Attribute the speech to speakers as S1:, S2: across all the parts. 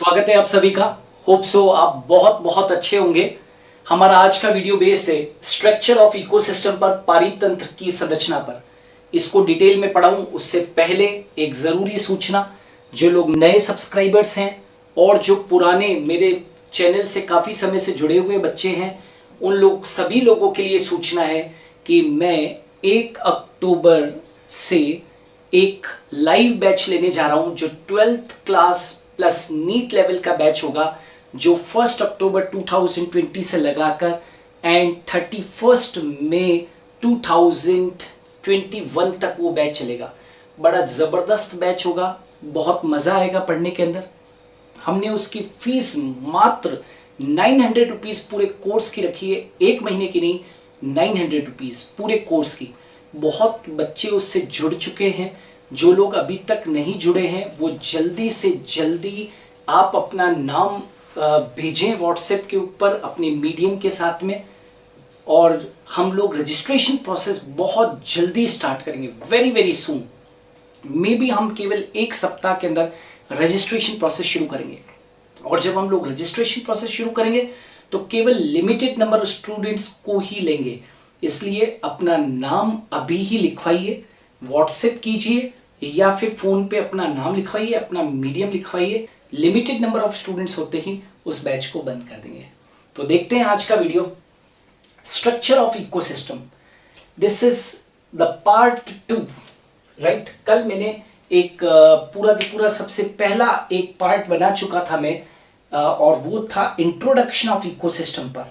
S1: स्वागत है आप सभी का। होप सो आप बहुत बहुत अच्छे होंगे। हमारा आज का वीडियो बेस्ड है स्ट्रक्चर ऑफ इकोसिस्टम पर, पारितंत्र की संरचना पर। इसको डिटेल में पढ़ाऊं उससे पहले एक जरूरी सूचना, जो लोग नए सब्सक्राइबर्स हैं और जो पुराने मेरे चैनल से काफी समय से जुड़े हुए बच्चे हैं, उन लोग सभी लोगों के लिए सूचना है कि मैं 1 अक्टूबर से एक लाइव बैच लेने जा रहा हूं, जो 12th class plus NEET level का बैच होगा, जो 1 अक्टूबर 2020 से लगाकर एंड 31 मई 2021 तक वो बैच चलेगा। बड़ा ज़बरदस्त बैच होगा, बहुत मज़ा आएगा पढ़ने के अंदर। हमने उसकी फीस मात्र 900 रुपीज़ पूरे कोर्स की रखी है, एक महीने की नहीं, 900 रुपीज़ पूरे कोर्स की। बहुत बच्चे उससे जुड़ चुके हैं। जो लोग अभी तक नहीं जुड़े हैं वो जल्दी से जल्दी आप अपना नाम भेजें व्हाट्सएप के ऊपर अपने मीडियम के साथ में, और हम लोग रजिस्ट्रेशन प्रोसेस बहुत जल्दी स्टार्ट करेंगे, very very soon. May be हम केवल एक सप्ताह के अंदर रजिस्ट्रेशन प्रोसेस शुरू करेंगे। और जब हम लोग रजिस्ट्रेशन प्रोसेस शुरू करेंगे तो केवल लिमिटेड नंबर स्टूडेंट्स को ही लेंगे, इसलिए अपना नाम अभी ही लिखवाइए, व्हाट्सएप कीजिए या फिर फोन पे अपना नाम लिखवाइए, अपना मीडियम लिखवाइए। लिमिटेड नंबर ऑफ स्टूडेंट्स होते ही उस बैच को बंद कर देंगे। तो देखते हैं आज का video, structure of ecosystem. This is the part 2, right. कल मैंने एक पूरा के पूरा सबसे पहला एक पार्ट बना चुका था मैं, और वो था इंट्रोडक्शन ऑफ इकोसिस्टम पर।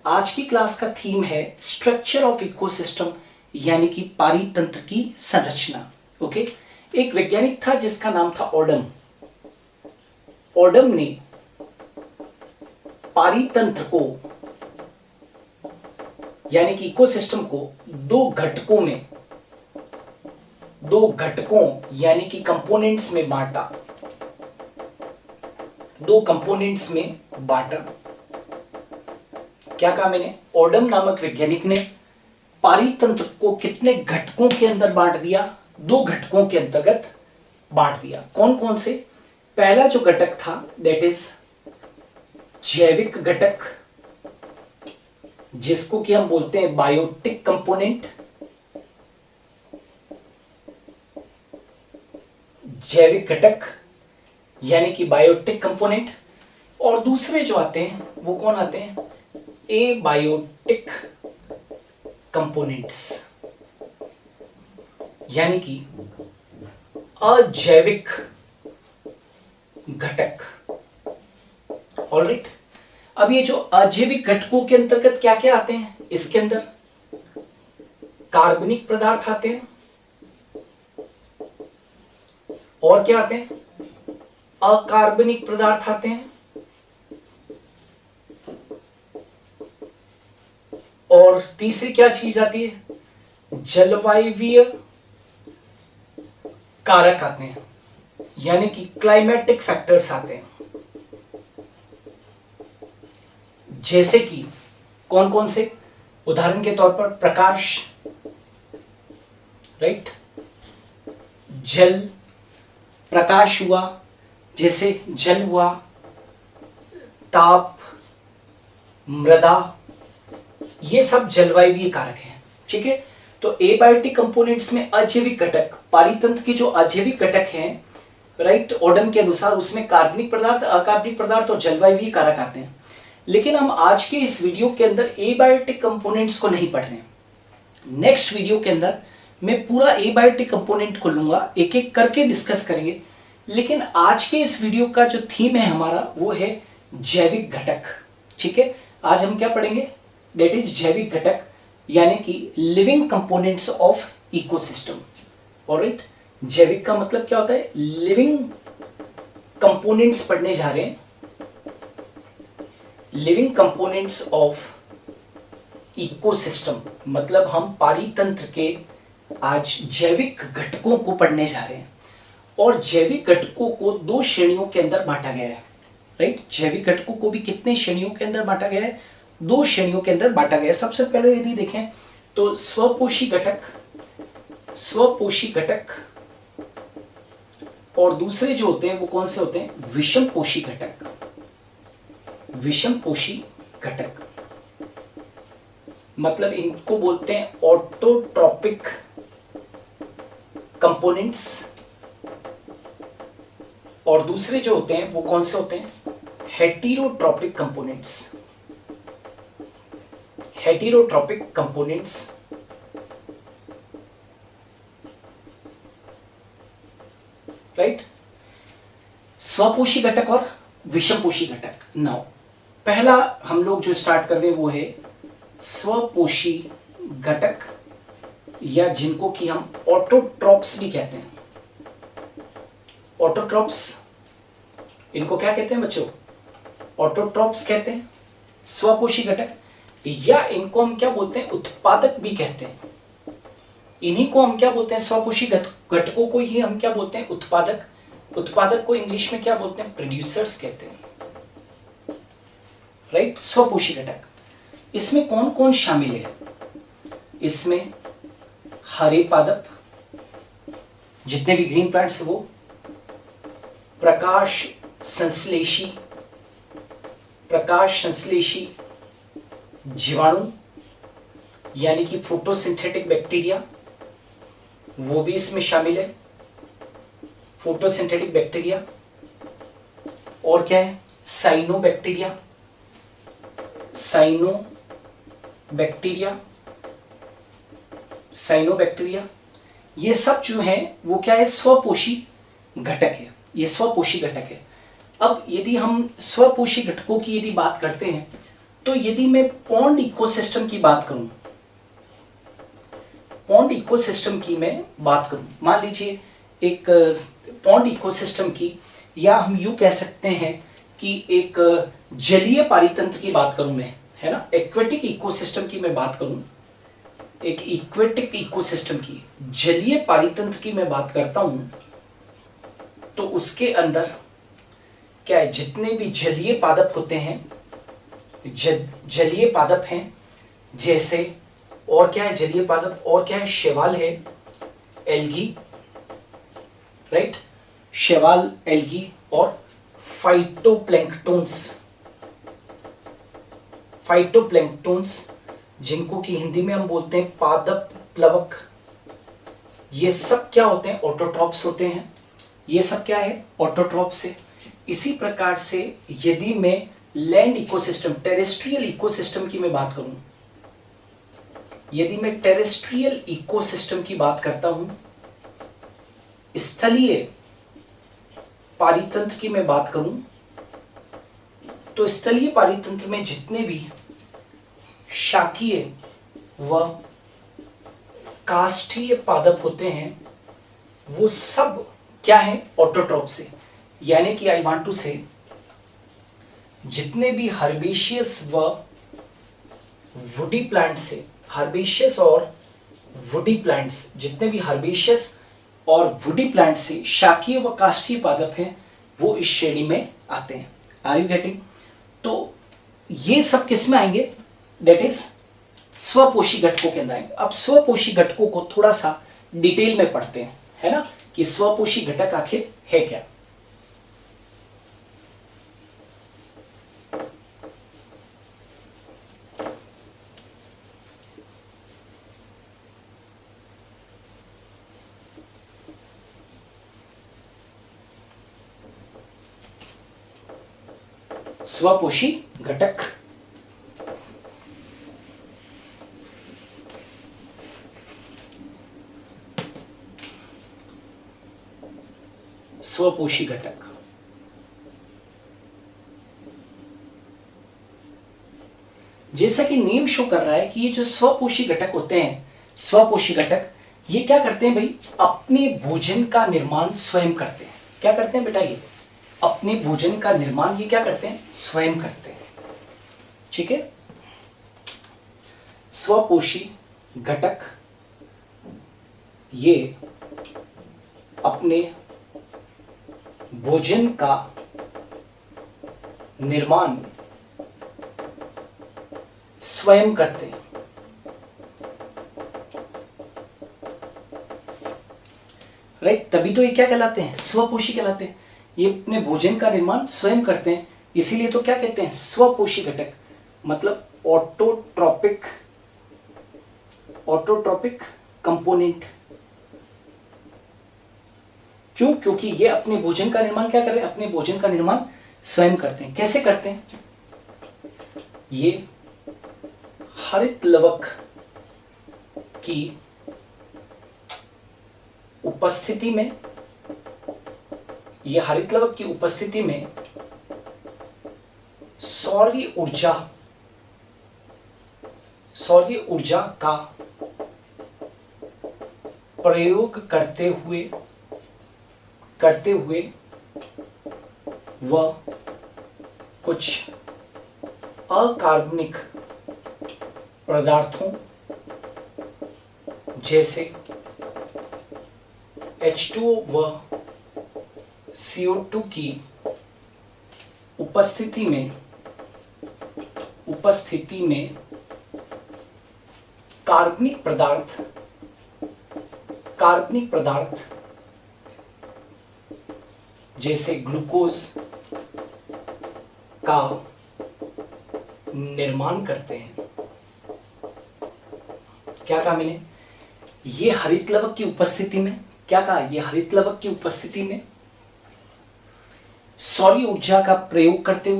S1: आज की क्लास का थीम है स्ट्रक्चर ऑफ इकोसिस्टम, यानी कि पारितंत्र की संरचना। ओके। एक वैज्ञानिक था जिसका नाम था ओडम। ओडम ने पारितंत्र को, यानी कि इकोसिस्टम को दो घटकों यानी कि कंपोनेंट्स में बांटा। दो कंपोनेंट्स में बांटा। क्या कहा मैंने? ओडम नामक वैज्ञानिक ने पारितंत्र को कितने घटकों के अंदर बांट दिया? दो घटकों के अंतर्गत बांट दिया। कौन कौन से? पहला जो घटक था दैट इज जैविक घटक, जिसको कि हम बोलते हैं बायोटिक कंपोनेंट। जैविक घटक यानी कि बायोटिक कंपोनेंट। और दूसरे जो आते हैं वो कौन आते हैं? एबायोटिक कंपोनेंट्स, यानी कि अजैविक घटक। ऑलराइट। अब ये जो अजैविक घटकों के अंतर्गत क्या क्या आते हैं? इसके अंदर कार्बनिक पदार्थ आते हैं, और क्या आते हैं? अकार्बनिक पदार्थ आते हैं, और तीसरी क्या चीज आती है? जलवायवीय कारक आते हैं, यानी कि क्लाइमेटिक फैक्टर्स आते हैं। जैसे कि कौन कौन से? उदाहरण के तौर पर प्रकाश, राइट। जल, प्रकाश हुआ, जैसे जल हुआ, ताप, मृदा, ये सब जलवायवीय कारक हैं। ठीक है। तो एबायोटिक कंपोनेंट्स में अजैविक घटक, पारितंत्र की जो अजैविक घटक हैं, राइट, ओडम के अनुसार उसमें कार्बनिक पदार्थ, अकार्बनिक पदार्थ और जलवायवीय कारक आते हैं। लेकिन हम आज के इस वीडियो के अंदर एबायोटिक कंपोनेंट्स को नहीं पढ़ रहे हैं। नेक्स्ट वीडियो के अंदर मैं पूरा एबायोटिक कंपोनेंट को लूंगा, एक एक करके डिस्कस करेंगे। लेकिन आज के इस वीडियो का जो थीम है हमारा वो है जैविक घटक। ठीक है। आज हम क्या पढ़ेंगे? दैट इज जैविक घटक, यानी कि living components of ecosystem. Alright. जैविक का मतलब क्या होता है? लिविंग कंपोनेंट्स पढ़ने जा रहे हैं। लिविंग कंपोनेंट्स ऑफ इकोसिस्टम मतलब हम पारितंत्र के आज जैविक घटकों को पढ़ने जा रहे हैं। और जैविक घटकों को दो श्रेणियों के अंदर बांटा गया है, राइट। जैविक घटकों को भी कितने श्रेणियों के अंदर बांटा गया है? दो श्रेणियों के अंदर बांटा गया है। सबसे पहले यदि देखें तो स्वपोषी घटक और दूसरे जो होते हैं वो कौन से होते हैं? विषमपोषी घटक। विषमपोषी घटक मतलब इनको बोलते हैं ऑटोट्रॉपिक कंपोनेंट्स, और दूसरे जो होते हैं वो कौन से होते हैं? Heterotrophic components. Heterotrophic components right. स्वपोषी घटक और विषमपोषी घटक। नाउ पहला हम लोग जो स्टार्ट कर रहे हैं वो है स्वपोषी घटक, या जिनको कि हम ऑटोट्रॉप्स भी कहते हैं। ऑटोट्रॉप्स, इनको क्या कहते हैं बच्चों? ऑटोट्रॉप्स कहते हैं, स्वपोषी घटक, या इनको हम क्या बोलते हैं? उत्पादक भी कहते हैं। इन्हीं को हम क्या बोलते हैं? स्वपोषी घटकों को ही हम क्या बोलते हैं? उत्पादक। उत्पादक को इंग्लिश में क्या बोलते हैं? प्रोड्यूसर्स कहते हैं, राइट। स्वपोषी घटक, इसमें कौन कौन शामिल है? इसमें हरे पादप, जितने भी ग्रीन प्लांट्स है वो, प्रकाश संश्लेषी, प्रकाश संश्लेषी जीवाणु यानी कि फोटोसिंथेटिक बैक्टीरिया, वो भी इसमें शामिल है, फोटोसिंथेटिक बैक्टीरिया। और क्या है? साइनोबैक्टीरिया, साइनोबैक्टीरिया, साइनोबैक्टीरिया, ये सब जो है वो क्या है? स्वपोषी घटक है, ये स्वपोषी घटक है। अब यदि हम स्वपोषी घटकों की यदि बात करते हैं, तो यदि मैं पॉन्ड इकोसिस्टम की बात करूं, पॉन्ड इकोसिस्टम की मैं बात करूं, मान लीजिए एक पॉन्ड इकोसिस्टम की, या हम यूं कह सकते हैं कि एक जलीय पारितंत्र की बात करूं मैं, है ना, एक्वेटिक इकोसिस्टम की मैं बात करूं, एक इक्वेटिक इकोसिस्टम की, जलीय पारितंत्र की मैं बात करता हूं, तो उसके अंदर क्या है? जितने भी जलीय पादप होते हैं, जलीय पादप हैं, जैसे और क्या है? जलीय पादप, और क्या है? शैवाल है, एल्गी, राइट, शैवाल, एल्गी, और फाइटोप्लैंक्टोन्स, फाइटोप्लैंक्टोन्स जिनको कि हिंदी में हम बोलते हैं पादप प्लवक, ये सब क्या होते हैं? ऑटोट्रॉप्स होते हैं। ये सब क्या है? ऑटोट्रॉप्स है। इसी प्रकार से यदि मैं लैंड इकोसिस्टम, टेरेस्ट्रियल इकोसिस्टम की मैं बात करूं, यदि मैं टेरेस्ट्रियल इकोसिस्टम की बात करता हूं, स्थलीय पारितंत्र की मैं बात करूं, तो स्थलीय पारितंत्र में जितने भी शाकीय व काष्ठीय पादप होते हैं वो सब क्या है? ऑटोट्रॉप से। यानी कि आई वांट टू से, जितने भी हर्बेशियस व वुडी प्लांट्स है, हर्बेशियस और वुडी प्लांट्स, जितने भी हर्बेशियस और वुडी प्लांट्स से शाकीय व काष्ठीय पादप हैं, वो इस श्रेणी में आते हैं। Are you getting? तो ये सब किस में आएंगे? दैट इज स्वपोषी घटकों के अंदर आएंगे। अब स्वपोषी घटकों को थोड़ा सा डिटेल में पढ़ते हैं, है ना, कि स्वपोषी घटक आखिर है क्या। स्वपोषी घटक, स्वपोषी घटक, जैसा कि नेम शो कर रहा है कि ये जो स्वपोषी घटक होते हैं, स्वपोषी घटक, ये क्या करते हैं भाई? अपने भोजन का निर्माण स्वयं करते हैं। क्या करते हैं बेटा? ये अपने भोजन का निर्माण ये क्या करते हैं? स्वयं करते हैं। ठीक है, स्वपोषी घटक ये अपने भोजन का निर्माण स्वयं करते हैं। राइट, तभी तो ये क्या कहलाते हैं, स्वपोषी कहलाते हैं। ये अपने भोजन का निर्माण स्वयं करते हैं, इसीलिए तो क्या कहते हैं, स्वपोषी घटक, मतलब ऑटोट्रॉपिक, ऑटोट्रॉपिक कंपोनेंट। क्यों? क्योंकि ये अपने भोजन का निर्माण क्या कर रहे हैं, अपने भोजन का निर्माण स्वयं करते हैं। कैसे करते हैं? ये हरित लवक की उपस्थिति में, ये हरित लवक की उपस्थिति में सौर्य ऊर्जा का प्रयोग करते हुए वह कुछ अकार्बनिक पदार्थों जैसे H2O व CO2 की उपस्थिति में कार्बनिक पदार्थ जैसे ग्लूकोज का निर्माण करते हैं। क्या कहा मैंने? ये हरित लवक की उपस्थिति में, क्या कहा, ये हरित लवक की उपस्थिति में सौर्य ऊर्जा का प्रयोग करते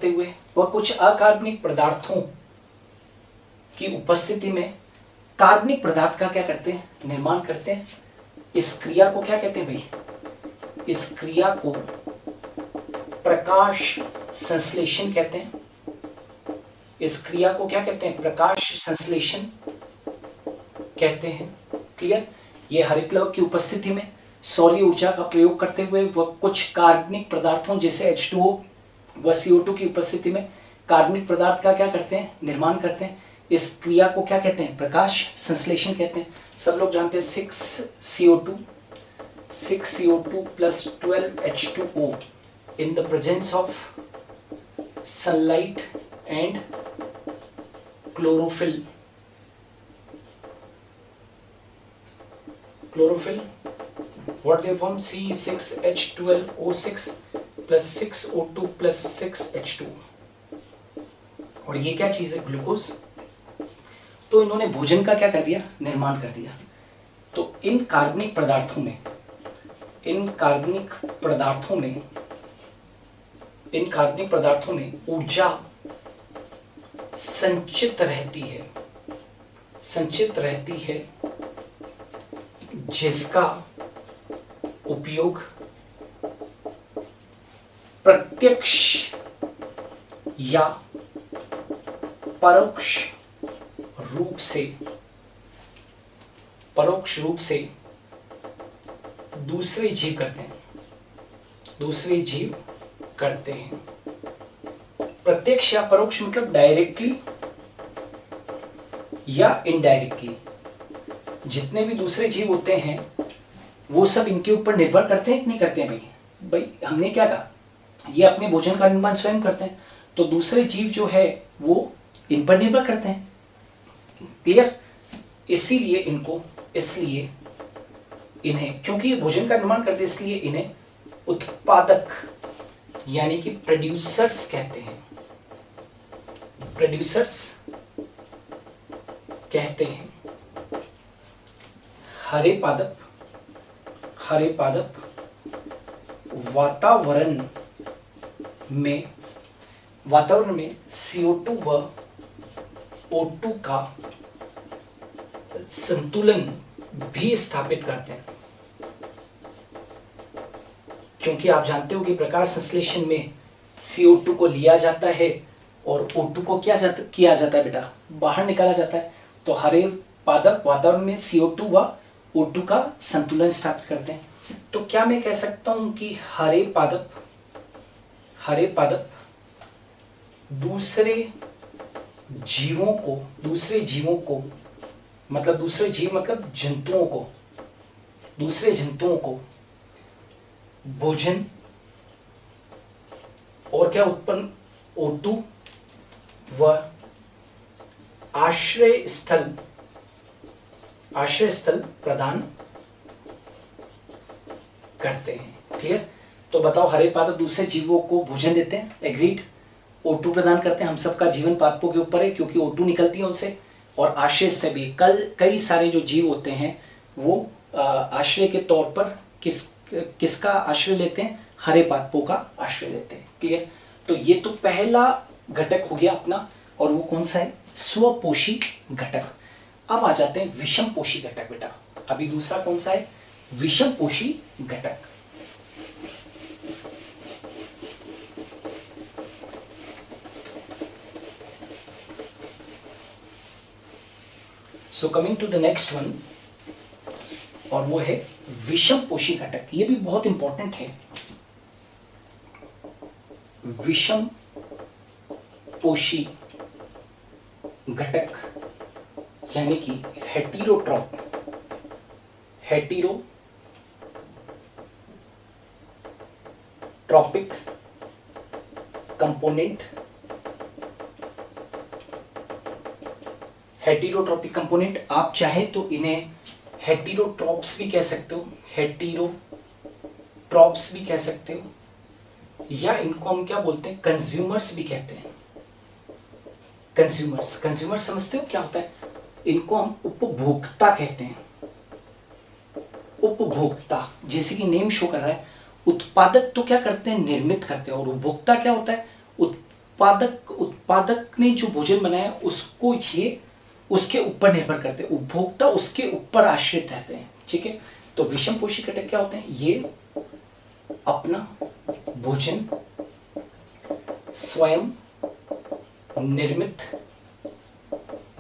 S1: हुए वह कुछ अकार्बनिक पदार्थों की उपस्थिति में कार्बनिक पदार्थ का क्या करते हैं, निर्माण करते हैं। इस क्रिया को क्या कहते हैं भाई? इस क्रिया को प्रकाश संश्लेषण कहते हैं। इस क्रिया को क्या कहते हैं? प्रकाश संश्लेषण कहते हैं। क्लियर? ये हरित लवक की उपस्थिति में सौर्य ऊर्जा का प्रयोग करते हुए वह कुछ कार्बनिक पदार्थों जैसे H2O व CO2 की उपस्थिति में कार्बनिक पदार्थ का क्या करते हैं, निर्माण करते हैं। इस क्रिया को क्या कहते हैं? प्रकाश संश्लेषण कहते हैं। सब लोग जानते हैं 6CO2 plus 12H2O in the presence of sunlight and chlorophyll what they form, C6H12O6 plus 6O2 plus 6H2। और ये क्या चीज है? ग्लूकोज। तो इन्होंने भोजन का क्या कर दिया? निर्माण कर दिया। तो इन कार्बनिक पदार्थों में ऊर्जा संचित रहती है जिसका उपयोग प्रत्यक्ष या परोक्ष रूप से दूसरे जीव करते हैं। प्रत्यक्ष या परोक्ष मतलब डायरेक्टली या इनडायरेक्टली। जितने भी दूसरे जीव होते हैं वो सब इनके ऊपर निर्भर करते हैं कि नहीं करते हैं भाई? हमने क्या कहा, ये अपने भोजन का निर्माण स्वयं करते हैं, तो दूसरे जीव जो है वो इन पर निर्भर करते हैं। क्लियर? इसलिए इन्हें, क्योंकि ये भोजन का निर्माण करते हैं, इसलिए इन्हें उत्पादक यानी कि प्रोड्यूसर्स कहते हैं। हरे पादप वातावरण में CO2 व O2 का संतुलन भी स्थापित करते हैं। क्योंकि आप जानते हो कि प्रकाश संश्लेषण में CO2 को लिया जाता है और O2 को किया जाता है बेटा, बाहर निकाला जाता है। तो हरे पादप वातावरण में CO2 व O2 का संतुलन स्थापित करते हैं। तो क्या मैं कह सकता हूं कि हरे पादप दूसरे जीवों को मतलब दूसरे जंतुओं को भोजन और क्या उत्पन्न O2 व आश्रय स्थल आश्रय स्थल प्रदान करते हैं। क्लियर? तो बताओ, हरे पादप दूसरे जीवों को भोजन देते हैं, एग्रीड। O2 प्रदान करते हैं, हम सबका जीवन पादपों के ऊपर है क्योंकि O2 निकलती है उनसे। और आश्रय स्थल भी, कई सारे जो जीव होते हैं वो आश्रय के तौर पर किसका आश्रय लेते हैं? हरे पादपों का आश्रय लेते हैं। क्लियर? तो ये तो पहला घटक हो गया अपना, और वो कौन सा है? स्वपोषी घटक। अब आ जाते हैं विषम पोषी घटक बेटा। अभी दूसरा कौन सा है? विषम पोषी घटक। So coming to the next one, और वो है विषम पोषी घटक। ये भी बहुत इंपॉर्टेंट है। विषम पोषी घटक यानी कि हेटीरोट्रॉपिक कंपोनेंट। हेटीरोट्रॉपिक कंपोनेंट, आप चाहे तो इन्हें हेटीरोट्रॉप्स भी कह सकते हो, हेटीरोट्रॉप्स भी कह सकते हो, या इनको हम क्या बोलते हैं? कंज्यूमर्स भी कहते हैं। कंज्यूमर्स समझते हो क्या होता है? इनको हम उपभोक्ता कहते हैं। उपभोक्ता, जैसे कि नेम शो कर रहा है, उत्पादक तो क्या करते हैं? निर्मित करते हैं। और उपभोक्ता क्या होता है? उत्पादक ने जो भोजन बनाया उसको ये उसके ऊपर निर्भर करते हैं, उपभोक्ता उसके ऊपर आश्रित रहते हैं। ठीक है? तो विषम पोषी घटक क्या होते हैं? ये अपना भोजन स्वयं निर्मित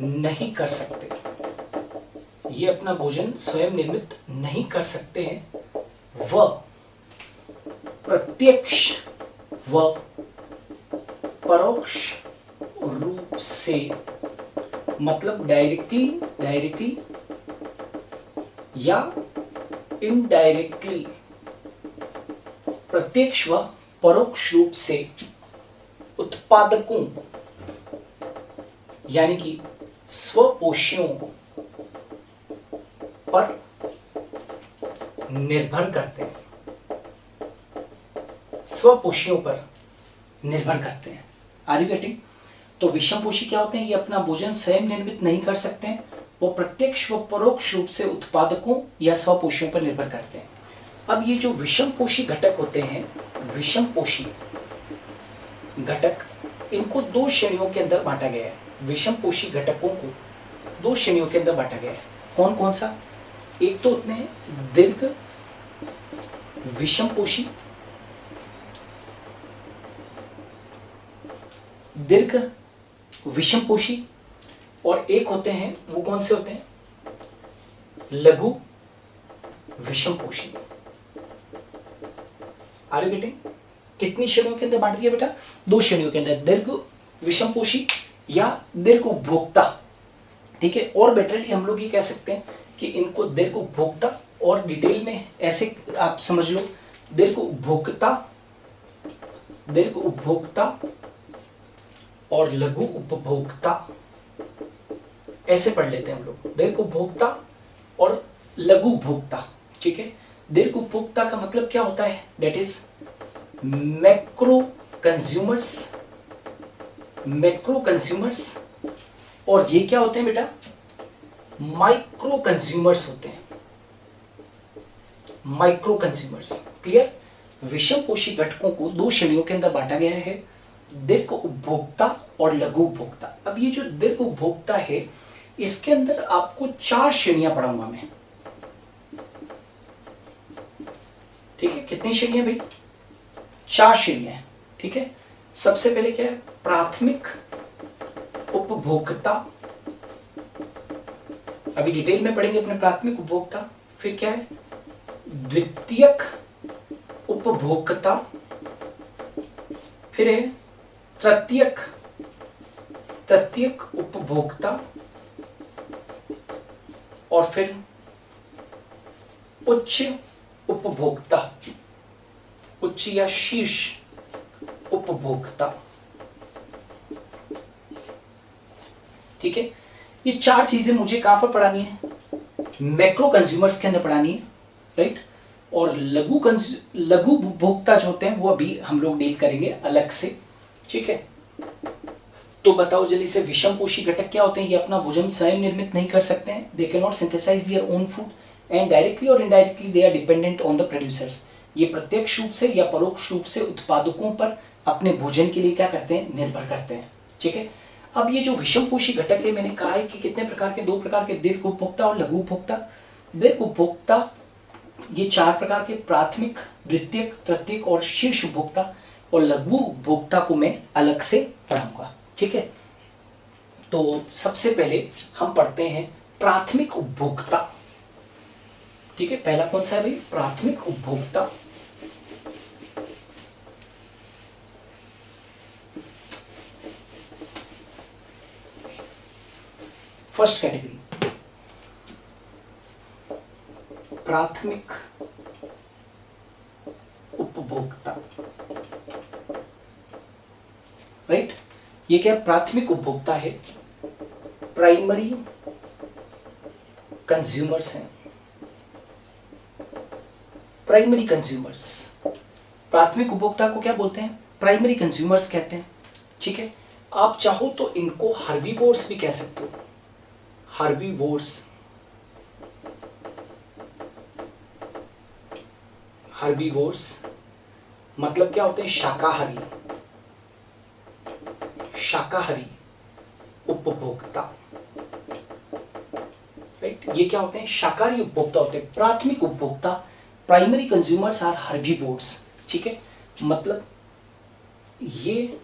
S1: नहीं कर सकते। ये अपना भोजन स्वयं निर्मित नहीं कर सकते हैं, व प्रत्यक्ष व परोक्ष रूप से, मतलब डायरेक्टली या इनडायरेक्टली, प्रत्यक्ष व परोक्ष रूप से उत्पादकों यानी कि स्वपोषियों पर निर्भर करते हैं। स्वपोषियों पर निर्भर करते हैं। Are you getting? तो विषम पोषी क्या होते हैं? ये अपना भोजन स्वयं निर्मित नहीं कर सकते हैं, वो प्रत्यक्ष व परोक्ष रूप से उत्पादकों या स्वपोषियों पर निर्भर करते हैं। अब ये जो विषम पोषी घटक होते हैं, विषम पोषी घटक, इनको दो श्रेणियों के अंदर बांटा गया है। विषम पोषी घटकों को दो श्रेणियों के अंदर बांटा गया है। कौन कौन सा? एक तो होते हैं दीर्घ विषम पोषी, दीर्घ विषम पोषी, और एक होते हैं, वो कौन से होते हैं? लघु विषम पोषी। Are you getting? कितनी श्रेणियों के अंदर बांट दिया बेटा? दो श्रेणियों के अंदर, दीर्घ विषम पोषी या दीर्घ उपभोक्ता। ठीक है? और बेटरली हम लोग ये कह सकते हैं कि इनको दीर्घ उपभोक्ता, और डिटेल में ऐसे आप समझ लो, दीर्घ उपभोक्ता और लघु उपभोक्ता, ऐसे पढ़ लेते हैं हम लोग, दीर्घ उपभोक्ता और लघु उपभोक्ता। ठीक है? दीर्घ उपभोक्ता का मतलब क्या होता है? दैट इज मैक्रो कंज्यूमर्स, और ये क्या होते हैं बेटा? माइक्रो कंज्यूमर्स होते हैं, माइक्रो कंज्यूमर्स। क्लियर? विषम पोषी घटकों को दो श्रेणियों के अंदर बांटा गया है, दीर्घ उपभोक्ता और लघु उपभोक्ता। अब ये जो दीर्घ उपभोक्ता है, इसके अंदर आपको चार श्रेणियां पढ़ाऊंगा मैं। ठीक है? कितनी श्रेणियां भाई? चार श्रेणियां। ठीक है? सबसे पहले क्या है? प्राथमिक उपभोक्ता, अभी डिटेल में पढ़ेंगे अपने प्राथमिक उपभोक्ता। फिर क्या है? द्वितीयक उपभोक्ता, फिर है तृतीयक उपभोक्ता, और फिर उच्च उपभोक्ता, उच्च या शीर्ष उपभोक्ता। ठीक है? ये चार चीजें मुझे कहां पर पढ़ानी है? मैक्रो कंज्यूमर्स के अंदर पढ़ानी है, राइट। और लघु उपभोक्ता जो होते हैं वो अभी हम लोग डील करेंगे अलग से, ठीक है। तो बताओ जल्दी से, विषम पोषी घटक क्या होते हैं? ये अपना भोजन स्वयं निर्मित नहीं कर सकते हैं, they can not synthesise their own food and directly और indirectly they are dependent on the producers. ये प्रत्यक्ष रूप से या परोक्ष रूप से उत्पादकों पर अपने भोजन के लिए क्या करते हैं? निर्भर करते हैं, ठीक है। अब ये जो विषम पोषी घटक है, मैंने कहा है कि कितने प्रकार के, 2 प्रकार के, दीर्घ उपभोक्ता और लघु उपभोक्ता। दीर्घ उपभोक्ता ये 4 प्रकार के, प्राथमिक, द्वितीयक, तृतीयक और शीर्ष उपभोक्ता। और लघु उपभोक्ता को मैं अलग से पढ़ाऊंगा, ठीक है। तो सबसे पहले हम पढ़ते हैं प्राथमिक उपभोक्ता, ठीक है। पहला कौन सा है भाई? प्राथमिक उपभोक्ता। फर्स्ट कैटेगरी प्राथमिक उपभोक्ता, राइट। ये क्या प्राथमिक उपभोक्ता है? प्राइमरी कंज्यूमर्स हैं, प्राइमरी कंज्यूमर्स। प्राथमिक उपभोक्ता को क्या बोलते हैं? प्राइमरी कंज्यूमर्स कहते हैं, ठीक है। आप चाहो तो इनको हर्बीवोर्स भी कह सकते हो, हर्बीवोर्स। हर्बीवोर्स मतलब क्या होते हैं? शाकाहारी, शाकाहारी उपभोक्ता, राइट। ये क्या होते हैं? शाकाहारी उपभोक्ता होते हैं। प्राथमिक उपभोक्ता, प्राइमरी कंज्यूमर्स आर हर्बीवोर्स, ठीक है। मतलब ये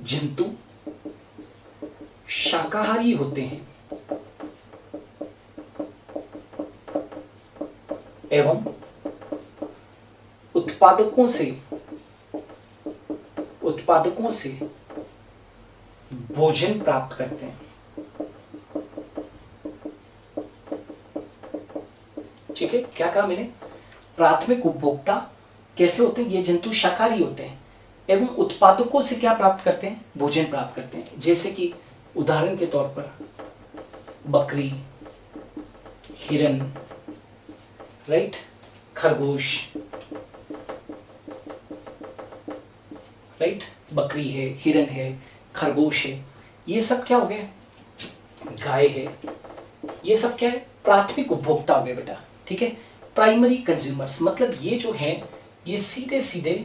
S1: जंतु शाकाहारी होते हैं एवं उत्पादकों से भोजन प्राप्त करते हैं, ठीक है। क्या कहा मैंने? प्राथमिक उपभोक्ता कैसे होते हैं? ये जंतु शाकाहारी होते हैं एवं उत्पादकों से क्या प्राप्त करते हैं? भोजन प्राप्त करते हैं। जैसे कि उदाहरण के तौर पर बकरी, हिरन, राइट, खरगोश, राइट। बकरी है, हिरन है, खरगोश है, ये सब क्या हो गए? गाय है, ये सब क्या है? प्राथमिक उपभोक्ता हो गए बेटा, ठीक है। प्राइमरी कंज्यूमर्स मतलब ये जो है, ये सीधे सीधे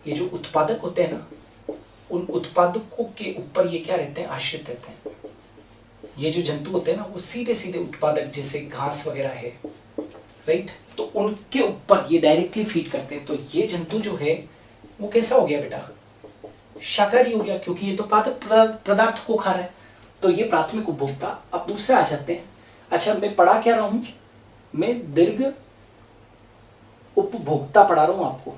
S1: ये जो उत्पादक होते हैं ना, उन उत्पादकों के ऊपर ये क्या रहते हैं? आश्रित रहते हैं। ये जो जंतु होते हैं ना, वो सीधे सीधे उत्पादक, जैसे घास वगैरह है, राइट, तो उनके ऊपर ये डायरेक्टली फीड करते हैं। तो ये जंतु जो है वो कैसा हो गया बेटा? शाकाहारी हो गया, क्योंकि ये तो पादप पदार्थ को खा रहा है। तो ये प्राथमिक उपभोक्ता। अब दूसरे आ जाते हैं। अच्छा, मैं पढ़ा क्या रहा हूं? मैं दीर्घ उपभोक्ता पढ़ा रहा हूं आपको,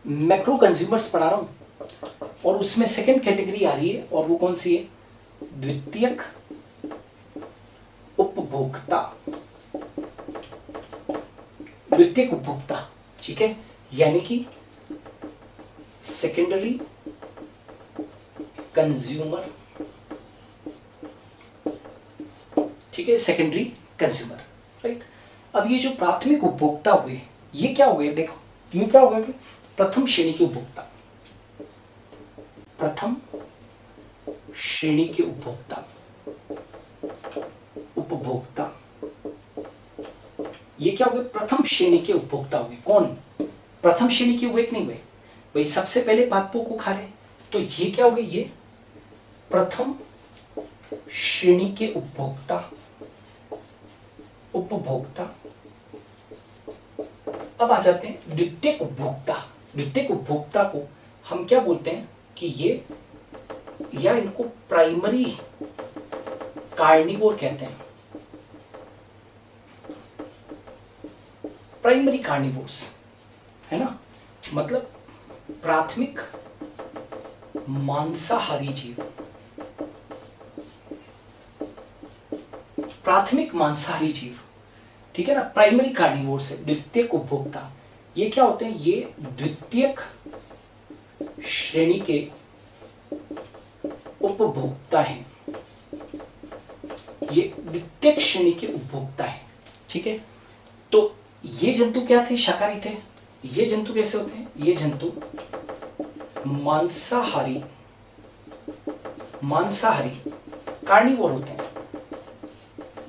S1: मैक्रो कंज्यूमर्स पढ़ा रहा हूं, और उसमें सेकंड कैटेगरी आ रही है, और वो कौन सी है? द्वितीयक उपभोक्ता, द्वितीयक उपभोक्ता, ठीक है। यानी कि सेकेंडरी कंज्यूमर, ठीक है, सेकेंडरी कंज्यूमर, राइट। अब ये जो प्राथमिक उपभोक्ता हुए, ये क्या हो गए? देखो, ये क्या हो गए? प्रथम श्रेणी के उपभोक्ता, प्रथम श्रेणी के उपभोक्ता, उपभोक्ता ये क्या हो गए? प्रथम श्रेणी के उपभोक्ता हुए। कौन? प्रथम श्रेणी के हुए कि नहीं हुए? भाई सबसे पहले पादपों को खा रहे, तो ये क्या हो गए? ये प्रथम श्रेणी के उपभोक्ता, उपभोक्ता। अब आ जाते हैं द्वितीयक उपभोक्ता। द्वितीयक उपभोक्ता को हम क्या बोलते हैं? कि ये, या इनको प्राइमरी कार्निवोर कहते हैं, प्राइमरी कार्निवोर्स, है ना। मतलब प्राथमिक मांसाहारी जीव, प्राथमिक मांसाहारी जीव, ठीक है ना। प्राइमरी कार्निवोर से द्वितीयक उपभोक्ता, ये क्या होते हैं? ये द्वितीयक श्रेणी के उपभोक्ता हैं, ये द्वितीयक श्रेणी के उपभोक्ता है। ठीक है, तो ये जंतु क्या थे? शाकाहारी थे। ये जंतु कैसे होते हैं? ये जंतु मांसाहारी कार्निवोर होते हैं,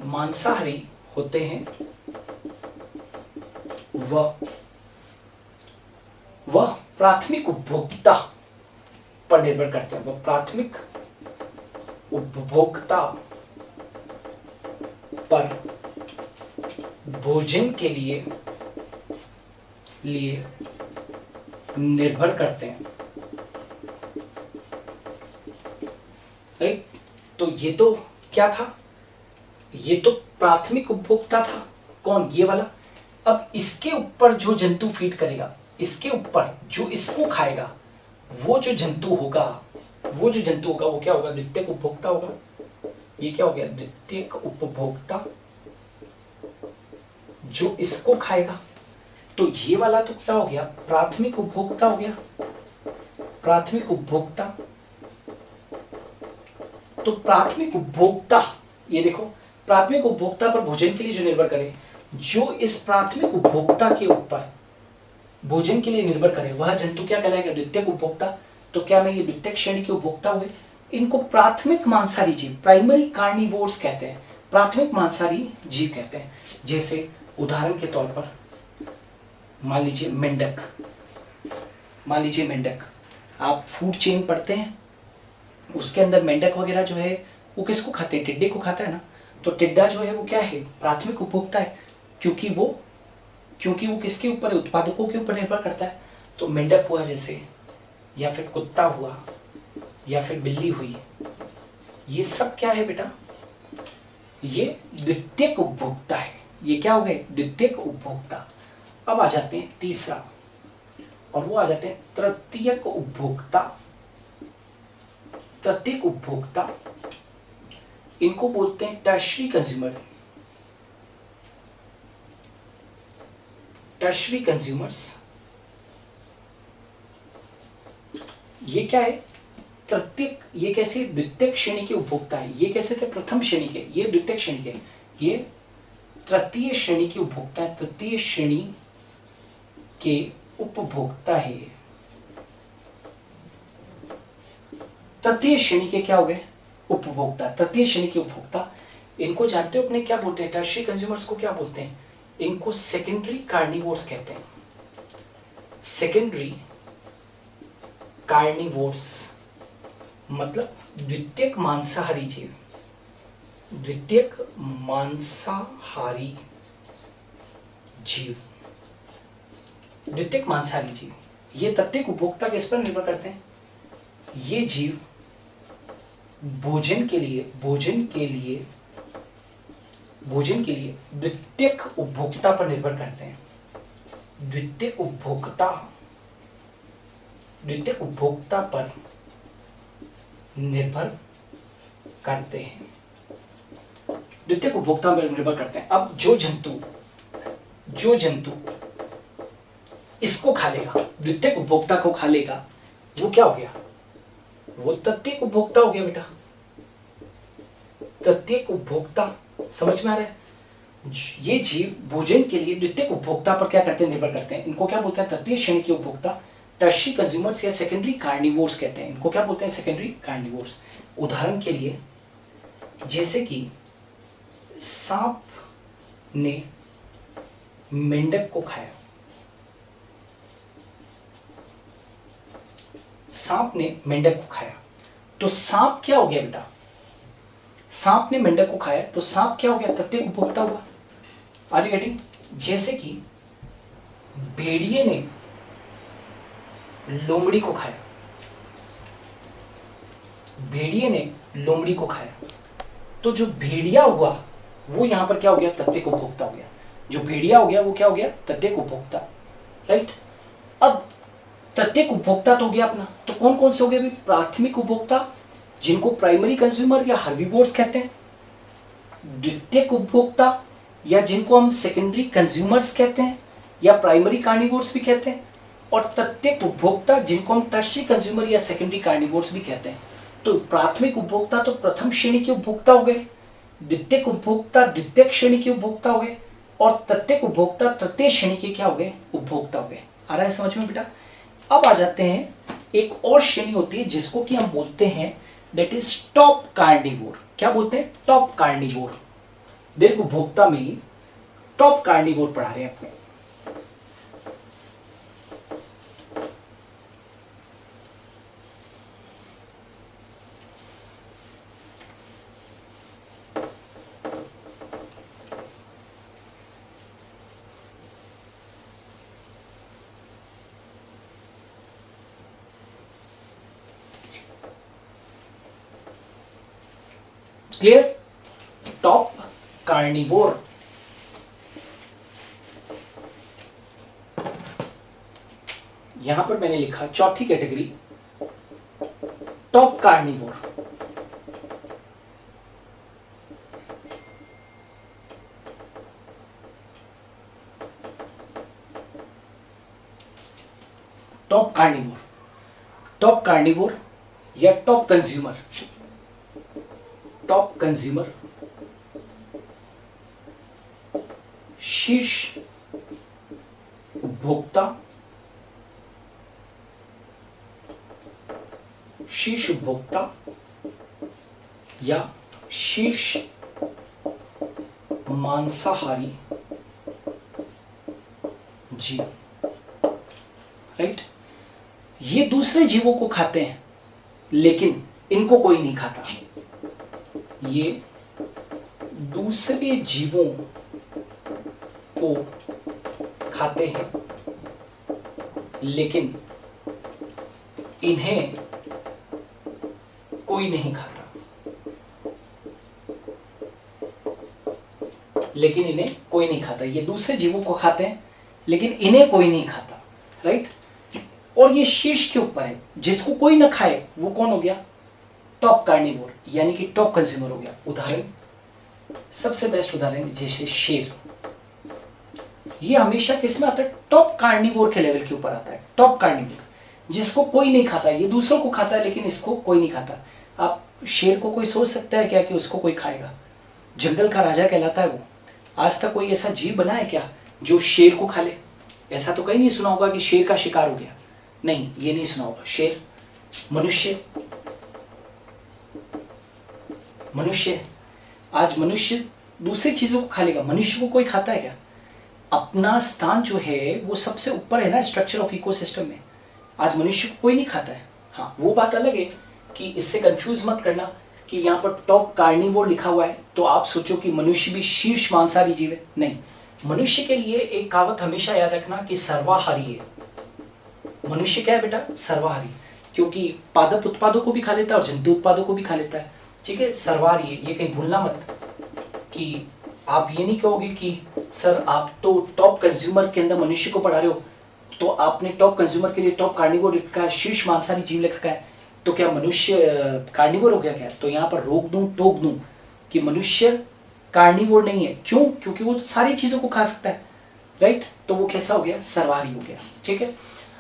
S1: मांसाहारी होते हैं। वह प्राथमिक उपभोक्ता पर निर्भर करते हैं। वह प्राथमिक उपभोक्ता पर भोजन के लिए निर्भर करते हैं। राइट, तो ये तो क्या था? ये तो प्राथमिक उपभोक्ता था। कौन? ये वाला। अब इसके ऊपर जो जंतु फीड करेगा, इसके ऊपर जो इसको खाएगा, वो जो जंतु होगा वो क्या होगा? द्वितीयक उपभोक्ता होगा। ये क्या हो गया? द्वितीयक उपभोक्ता जो इसको खाएगा। तो ये वाला तो क्या हो गया? प्राथमिक उपभोक्ता हो गया। प्राथमिक उपभोक्ता, तो प्राथमिक उपभोक्ता, ये देखो, प्राथमिक उपभोक्ता पर भोजन के लिए जो निर्भर करे, जो इस प्राथमिक उपभोक्ता के ऊपर भोजन के लिए निर्भर करे, वह जंतु क्या कहलाएगा? द्वितीयक उपभोक्ता। तो क्या मैं ये द्वितीयक श्रेणी के उपभोक्ता हुए? इनको प्राथमिक मांसाहारी जीव, प्राइमरी कार्निवोर्स कहते हैं, प्राथमिक मांसाहारी जीव कहते हैं। जैसे उदाहरण के तौर पर मान लीजिए मेंढक, आप फूड चेन पढ़ते हैं, उसके अंदर मेंढक वगैरह जो है वो किसको खाते हैं? टिड्डे को खाता है ना। तो टिड्डा जो है वो क्या है? प्राथमिक उपभोक्ता है, क्योंकि वो किसके ऊपर है? उत्पादकों के ऊपर निर्भर करता है। तो मेंढक हुआ जैसे, या फिर कुत्ता हुआ, या फिर बिल्ली हुई, ये सब क्या है बेटा? ये द्वितीयक उपभोक्ता है। ये क्या हो गए? द्वितीयक उपभोक्ता। अब आ जाते हैं तीसरा, और वो आ जाते हैं तृतीयक उपभोक्ता। तृतीयक उपभोक्ता, इनको बोलते हैं टर्शरी कंज्यूमर। टर्शरी कंज्यूमर्स, ये क्या है? तृतीयक, ये कैसे? द्वितीयक श्रेणी के उपभोक्ता है। ये कैसे थे? प्रथम श्रेणी के। ये द्वितीयक श्रेणी के, ये तृतीय श्रेणी के उपभोक्ता है। तृतीय श्रेणी के उपभोक्ता है। तृतीय श्रेणी के क्या हो गए? उपभोक्ता। तृतीय श्रेणी के उपभोक्ता, इनको जानते हो अपने क्या बोलते हैं? टर्शरी कंज्यूमर्स को क्या बोलते हैं? इनको सेकेंडरी कार्निवोर्स कहते हैं। सेकेंडरी कार्निवोर्स मतलब द्वितीयक मांसाहारी जीव। द्वितीयक मांसाहारी जीव, द्वितीयक मांसाहारी जीव, ये तृतीयक उपभोक्ता किस पर निर्भर करते हैं? ये जीव भोजन के लिए द्वितीयक उपभोक्ता पर निर्भर करते हैं। द्वितीयक उपभोक्ता पर निर्भर करते हैं। द्वितीयक उपभोक्ता पर निर्भर करते हैं। अब जो जंतु इसको खा लेगा, द्वितीयक उपभोक्ता को खा लेगा, वो क्या हो गया? वो तृतीयक उपभोक्ता हो गया बेटा। तृतीयक उपभोक्ता, समझ में आ रहा है? ये जीव भोजन के लिए द्वितीयक उपभोक्ता पर क्या करते हैं? निर्भर करते हैं। इनको क्या बोलते हैं? तृतीय श्रेणी के उपभोक्ता, टर्शरी कंज्यूमर्स या सेकेंडरी कार्निवोर्स कहते हैं। इनको क्या बोलते हैं? Secondary carnivores. उदाहरण के लिए जैसे कि सांप ने मेंढक को खाया। सांप ने मेंढक को खाया, तो सांप क्या हो गया बेटा? सांप ने मेंढक को खाया, तो सांप क्या हो गया? तृतीयक उपभोक्ता हुआ। Are you getting? जैसे कि भेड़िए ने लोमड़ी को खाया। भेड़िए ने लोमड़ी को खाया, तो जो भेड़िया हुआ वो यहां पर क्या हो गया? तृतीयक उपभोक्ता हो गया। जो भेड़िया हो गया वो क्या हो गया? तृतीयक उपभोक्ता। राइट, अब तृतीयक उपभोक्ता तो हो गया अपना, तो कौन कौन से हो गए? प्राथमिक उपभोक्ता, जिनको प्राइमरी कंज्यूमर या हर्बीवोर्स कहते हैं। द्वितीयक उपभोक्ता, या जिनको हम सेकेंडरी कंज्यूमर्स कहते हैं या प्राइमरी कार्निवोर्स भी कहते हैं। और तृतीयक उपभोक्ता, जिनको हम टर्शरी कंज्यूमर या सेकेंडरी कार्निवोर्स भी कहते हैं। तो प्राथमिक उपभोक्ता तो प्रथम श्रेणी के उपभोक्ता हो गए, द्वितीयक उपभोक्ता द्वितीयक श्रेणी के उपभोक्ता हो गए, और तृतीयक उपभोक्ता तृतीय श्रेणी के क्या हो गए, उपभोक्ता हो गए। आ रहा है समझ में बेटा? अब आ जाते हैं, एक और श्रेणी होती है जिसको कि हम बोलते हैं दैट इज टॉप कार्निवोर। क्या बोलते हैं? Top carnivore. दीर्घ उपभोक्ता में ही टॉप कार्निवोर पढ़ा रहे हैं अपने। क्लियर? Top carnivore. यहां पर मैंने लिखा चौथी category top carnivore. Top carnivore, top carnivore या टॉप कंज्यूमर। टॉप कंज्यूमर, शीर्ष उपभोक्ता, शीर्ष उपभोक्ता या शीर्ष मांसाहारी जीव। राइट? ये दूसरे जीवों को खाते हैं लेकिन इनको कोई नहीं खाता। ये दूसरे जीवों को खाते हैं लेकिन इन्हें कोई नहीं खाता, लेकिन इन्हें कोई नहीं खाता। ये दूसरे जीवों को खाते हैं लेकिन इन्हें कोई नहीं खाता। राइट? और ये शीर्ष के ऊपर है, जिसको कोई ना खाए वो कौन हो गया? टॉप कार्निवोर, यानी कि टॉप कंज्यूमर हो गया। उदाहरण, सबसे बेस्ट उदाहरण जैसे शेर, ये हमेशा किसमें आता है? टॉप कार्निवोर के लेवल के ऊपर आता है। टॉप कार्निवोर, जिसको कोई नहीं खाता, ये दूसरों को खाता है लेकिन इसको कोई नहीं खाता। आप शेर को कोई सोच सकता है क्या कि उसको कोई खाएगा? जंगल का राजा कहलाता है वो। आज तक कोई ऐसा जीव बना है क्या जो शेर को खा ले? ऐसा तो कहीं नहीं सुना होगा कि शेर का शिकार हो गया। नहीं, ये नहीं सुना होगा। शेर, मनुष्य, मनुष्य, आज मनुष्य दूसरी चीजों को खा लेगा, मनुष्य को कोई खाता है क्या? अपना स्थान जो है वो सबसे ऊपर है ना स्ट्रक्चर ऑफ इकोसिस्टम में। आज मनुष्य को कोई नहीं खाता है। हाँ, वो बात अलग है कि इससे कंफ्यूज मत करना कि यहाँ पर टॉप कार्निवोर लिखा हुआ है तो आप सोचो कि मनुष्य भी शीर्ष मांसाहारी जीव है। नहीं, मनुष्य के लिए एक कहावत हमेशा याद रखना कि सर्वाहारी है। मनुष्य क्या है बेटा? सर्वाहारी, क्योंकि पादप उत्पादों को भी खा लेता है और जंतु उत्पादों को भी खा लेता है। ठीक है, सर्वाहारी है, ये कहीं भूलना मत कि आप ये नहीं कहोगे कि सर आप तो टॉप कंज्यूमर के अंदर मनुष्य को पढ़ा रहे हो, तो आपने टॉप कंज्यूमर के लिए टॉप कार्निवोर लिखा है, शीर्ष मांसाहारी जीव लिखा है, तो क्या मनुष्य कार्निवोर हो गया क्या? तो यहाँ पर रोक दूं, टोक दूं कि मनुष्य कार्निवोर नहीं है। क्यों? क्योंकि वो तो सारी चीजों को खा सकता है। राइट? तो वो कैसा हो गया? सर्वाहारी हो गया। ठीक है,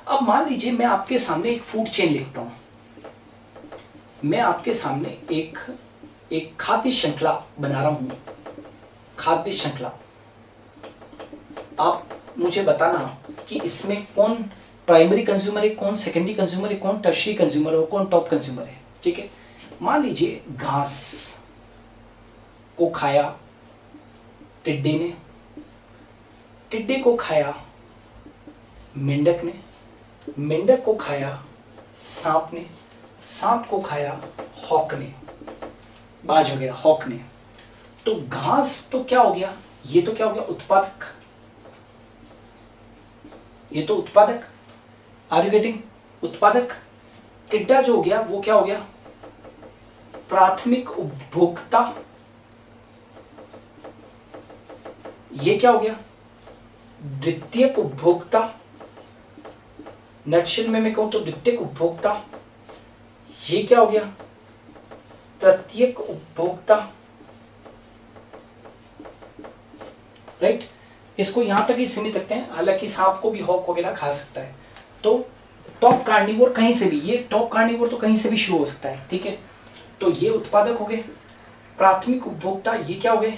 S1: अब मान लीजिए मैं आपके सामने एक फूड चेन लिखता हूं। मैं आपके सामने एक खाद्य श्रृंखला बना रहा हूं, खाद्य श्रृंखला। आप मुझे बताना कि इसमें कौन प्राइमरी कंज्यूमर है, कौन सेकेंडरी कंज्यूमर है, कौन टर्शियरी कंज्यूमर है और कौन टॉप कंज्यूमर है। ठीक है, मान लीजिए घास को खाया टिड्डे ने, टिड्डे को खाया मेंढक ने, मेंढक को खाया सांप ने, सांप को खाया हॉक ने, बाज वगैरह, हॉक ने। तो घास तो क्या हो गया? ये तो क्या हो गया? उत्पादक। ये तो उत्पादक, आर यू गेटिंग? उत्पादक। टिड्डा जो हो गया वो क्या हो गया? प्राथमिक उपभोक्ता। ये क्या हो गया? द्वितीयक उपभोक्ता। नटशेल में मैं कहूं तो द्वितीयक उपभोक्ता। ये क्या हो गया? तृतीयक उपभोक्ता। राइट? इसको यहां तक ही सीमित रखते हैं, हालांकि सांप को भी हॉक वगैरह खा सकता है। तो टॉप कार्निवोर कहीं से भी, ये टॉप कार्निवोर तो कहीं से भी शुरू हो सकता है। ठीक है, तो ये उत्पादक हो गए, प्राथमिक उपभोक्ता ये क्या हो गए?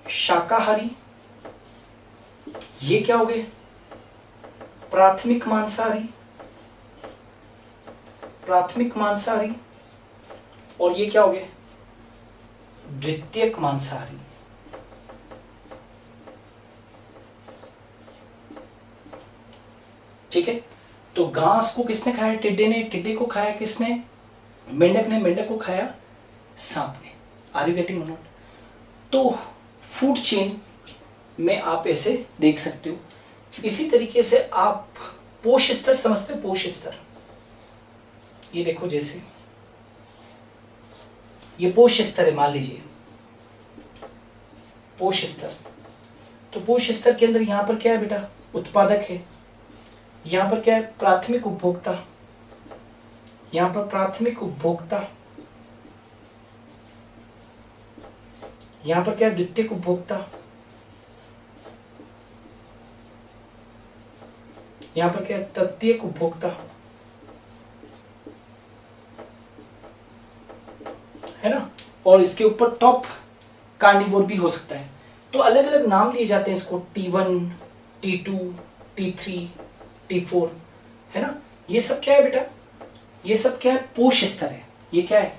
S1: शाकाहारी। ये क्या हो गए? प्राथमिक मांसाहारी। प्राथमिक मांसाहारी। और ये क्या हो गए? द्वितीयक मांसाहारी। ठीक है, तो घास को किसने खाया? टिड्डे ने। टिड्डे को खाया किसने? मेंढक ने। मेंढक को खाया सांप ने। Are you getting not? तो फूड चेन में आप ऐसे देख सकते हो। इसी तरीके से आप पोष स्तर समझते हो? पोष स्तर, ये देखो, जैसे ये पोष स्तर है, मान लीजिए पोष स्तर। तो पोष स्तर के अंदर यहां पर क्या है बेटा? उत्पादक है। यहां पर क्या है? प्राथमिक उपभोक्ता। यहां पर प्राथमिक उपभोक्ता। यहां पर क्या है? द्वितीयक उपभोक्ता। यहां पर क्या है? तृतीयक उपभोक्ता, है ना। और इसके ऊपर टॉप कार्निवोर भी हो सकता है। तो अलग अलग नाम दिए जाते हैं इसको, T1, T2, T3, T4, है ना। ये सब क्या है बेटा? ये सब क्या है? पोष स्तर है। ये क्या है?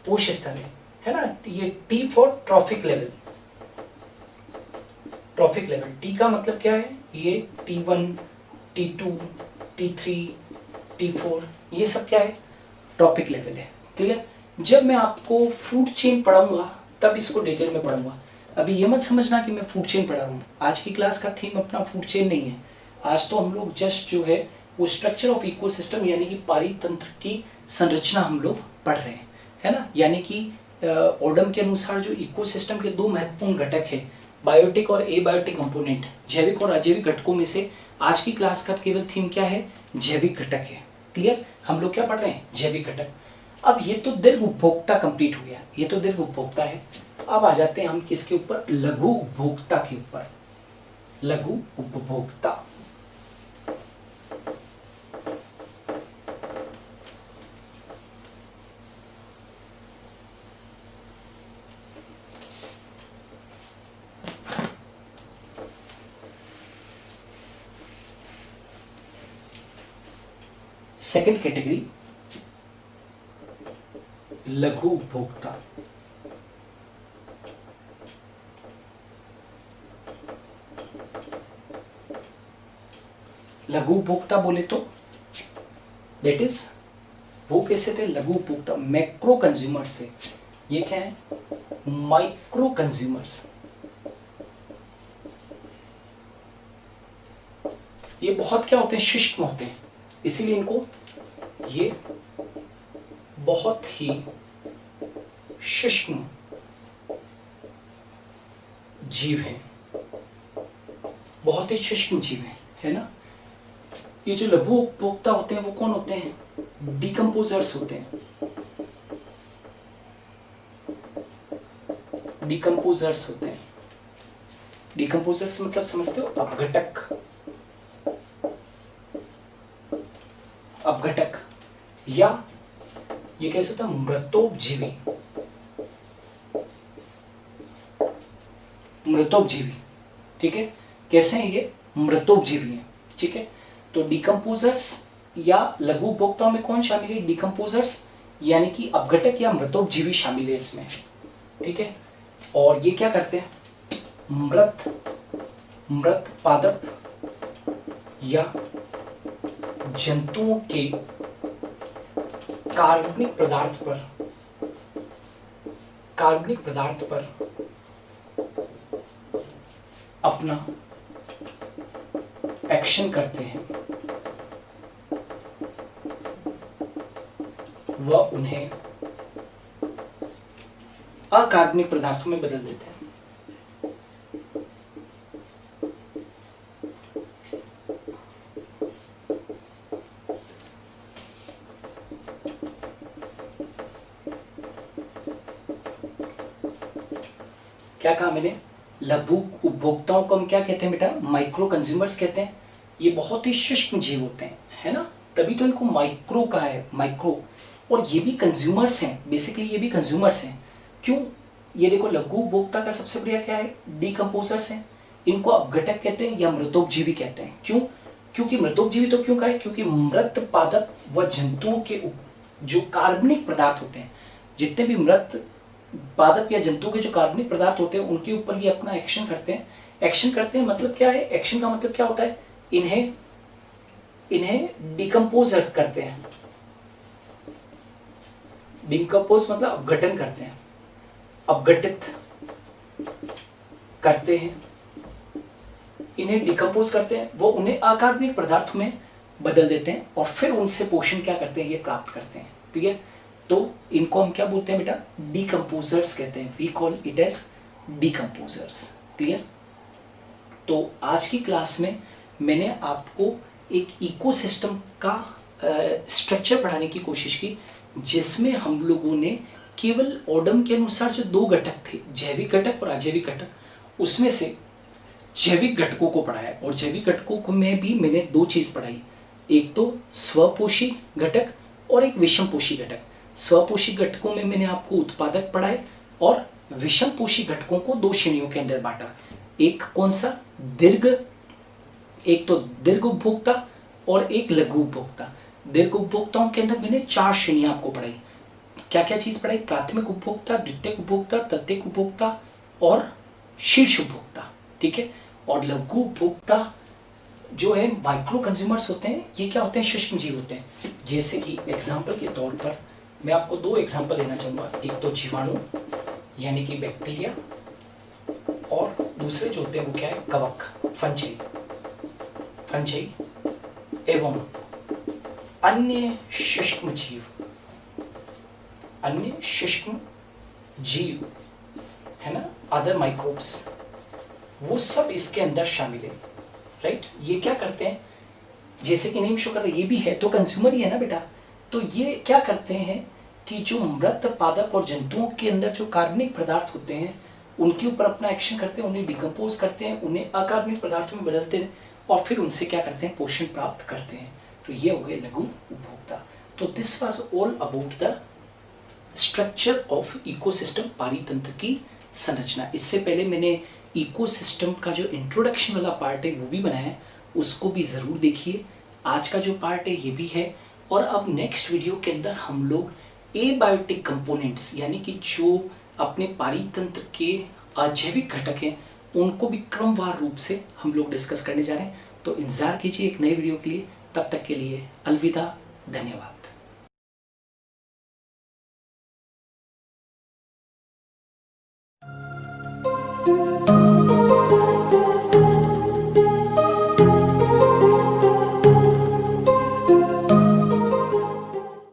S1: पोष स्तर है ना। ये T for trophic level. Trophic level, T का मतलब क्या है? ये T1, T2, T3, T4, ये सब क्या है? ट्रॉपिक लेवल है। क्लियर? जब मैं आपको फूड चेन पढ़ाऊंगा तब इसको डिटेल में पढ़ूंगा। अभी ये मत समझना कि मैं फूड चेन पढ़ा रहा हूँ। आज की क्लास का थीम अपना फूड चेन नहीं है। आज तो हम लोग जस्ट जो है वो स्ट्रक्चर ऑफ इकोसिस्टम यानी कि पारितंत्र की संरचना हम लोग पढ़ रहे हैं, है ना। यानी कि ओडम के अनुसार जो इकोसिस्टम के दो महत्वपूर्ण घटक है, बायोटिक और एबायोटिक कंपोनेंट, जैविक और अजैविक घटकों में से आज की क्लास का केवल थीम क्या है? जैविक घटक है। क्लियर? हम लोग क्या पढ़ रहे हैं? जैविक घटक। अब ये तो दीर्घ उपभोक्ता कंप्लीट हो गया, ये तो दीर्घ उपभोक्ता है। अब आ जाते हैं हम किसके ऊपर? लघु उपभोक्ता के ऊपर। लघु उपभोक्ता। सेकंड कैटेगरी लघु उपभोक्ता। लघु उपभोक्ता बोले तो दैट इज, वो कैसे थे? लघु उपभोक्ता मैक्रो कंज्यूमर्स थे। ये क्या है? Micro consumers. ये बहुत क्या होते हैं? सूक्ष्म होते हैं, इसीलिए इनको ये बहुत ही सूक्ष्म जीव हैं, बहुत ही सूक्ष्म जीव हैं, है ना। ये जो लघु उपभोक्ता होते हैं वो कौन होते हैं? डिकम्पोजर्स होते हैं। डिकम्पोजर्स होते हैं। डिकम्पोजर्स मतलब समझते हो? अपघटक। अपघटक, या ये कैसे होता है? मृतोपजीवी। मृतोपजीवी, ठीक है। कैसे हैं ये? मृतोपजीवी हैं, ठीक है। तो डिकम्पोजर्स या लघु उपभोक्ताओं में कौन शामिल है? डिकम्पोजर्स यानी कि अपघटक या मृतोपजीवी शामिल है इसमें, ठीक है। और ये क्या करते हैं? मृत पादप या जंतुओं के कार्बनिक पदार्थ पर अपना एक्शन करते हैं, वह उन्हें अकार्बनिक पदार्थों में बदल देते हैं। क्या कहा मैंने? लघु उपभोक्ताओं को हम क्या कहते हैं बेटा? माइक्रो कंज्यूमर्स कहते हैं। ये बहुत ही सूक्ष्म जीव होते हैं, है ना, तभी तो इनको माइक्रो कहा है, माइक्रो। और ये भी कंज्यूमर्स हैं, बेसिकली ये भी कंज्यूमर्स हैं। क्यों? ये देखो लघु उपभोक्ता का सबसे बढ़िया क्या है, डिकम्पोजर्स हैं। इनको अपघटक कहते हैं या मृतोपजीवी कहते हैं। क्यों? क्योंकि मृतोपजीवी तो क्यों कहा है, क्योंकि मृत पादप व जंतुओं के जो कार्बनिक पदार्थ होते हैं, जितने भी मृत पादप या जंतुओं के जो कार्बनिक पदार्थ होते हैं उनके ऊपर ये अपना एक्शन करते हैं। एक्शन करते हैं मतलब क्या है, एक्शन का मतलब क्या होता है, इन्हें डिकम्पोज करते हैं। डिकम्पोज मतलब अपघटन करते हैं, अपघटित करते हैं, इन्हें डिकम्पोज करते हैं, वो उन्हें अकार्बनिक पदार्थों में बदल देते हैं और फिर उनसे पोषण क्या करते हैं, ये प्राप्त करते हैं। क्लियर? तो इनको हम क्या बोलते हैं बेटा, डिकम्पोजर्स कहते हैं। We call it as decomposers. Clear? तो आज की क्लास में मैंने आपको एक इकोसिस्टम का स्ट्रक्चर पढ़ाने की कोशिश की, जिसमें हम लोगों ने केवल ओडम के अनुसार जो दो घटक थे, जैविक घटक और अजैविक घटक, उसमें से जैविक घटकों को पढ़ाया। और जैविक घटकों को में भी मैंने दो चीज़ पढ़ाई, एक तो स्वपोषी घटक और एक विषमपोषी घटक। स्वपोषी घटकों में मैंने आपको उत्पादक पढ़ाए और विषमपोषी घटकों को दो श्रेणियों के अंदर बांटा। एक कौन सा, एक तो दीर्घ उपभोक्ता और एक लघु उपभोक्ता। दीर्घ उपभोक्ताओं के अंदर मैंने चार श्रेणियां आपको पढ़ाई। क्या क्या चीज पढ़ाई, प्राथमिक उपभोक्ता, द्वितीयक उपभोक्ता, तृतीयक उपभोक्ता और शीर्ष उपभोक्ता। ठीक है? और लघु उपभोक्ता जो है माइक्रो कंज्यूमर्स होते हैं, ये क्या होते हैं, सूक्ष्म जीव होते हैं। जैसे कि एग्जाम्पल के तौर पर मैं आपको दो एग्जाम्पल देना चाहूंगा, एक तो जीवाणु यानी कि बैक्टीरिया, और दूसरे जो होते हैं वो क्या है, कवक, फंजी एवं अन्य सूक्ष्म जीव है ना, अदर माइक्रोब्स, वो सब इसके अंदर शामिल है। राइट? ये क्या करते हैं, जैसे कि नेम शो कर रहे, ये भी है तो कंज्यूमर ही है ना बेटा। तो ये क्या करते हैं कि जो मृत पादप और जंतुओं के अंदर जो कार्बनिक पदार्थ होते हैं उनके ऊपर अपना एक्शन करते हैं, उन्हें डिकम्पोज करते हैं, उन्हें अकार्बनिक पदार्थों में बदलते हैं और फिर उनसे क्या करते हैं, पोषण प्राप्त करते हैं। तो ये हो गए लघु उपभोक्ता। तो this was all about the structure of ecosystem, पारितंत्र की संरचना। इससे पहले मैंने इकोसिस्टम का जो इंट्रोडक्शन वाला पार्ट है वो भी बनाया है, उसको भी ज़रूर देखिए। आज का जो पार्ट है ये भी है। और अब नेक्स्ट वीडियो के अंदर हम लोग एबायोटिक कंपोनेंट्स यानी कि जो अपने पारितंत्र के अजैविक घटक हैं उनको भी क्रमवार रूप से हम लोग डिस्कस करने जा रहे हैं। तो इंतजार कीजिए एक नए वीडियो के लिए। तब तक के लिए अलविदा, धन्यवाद।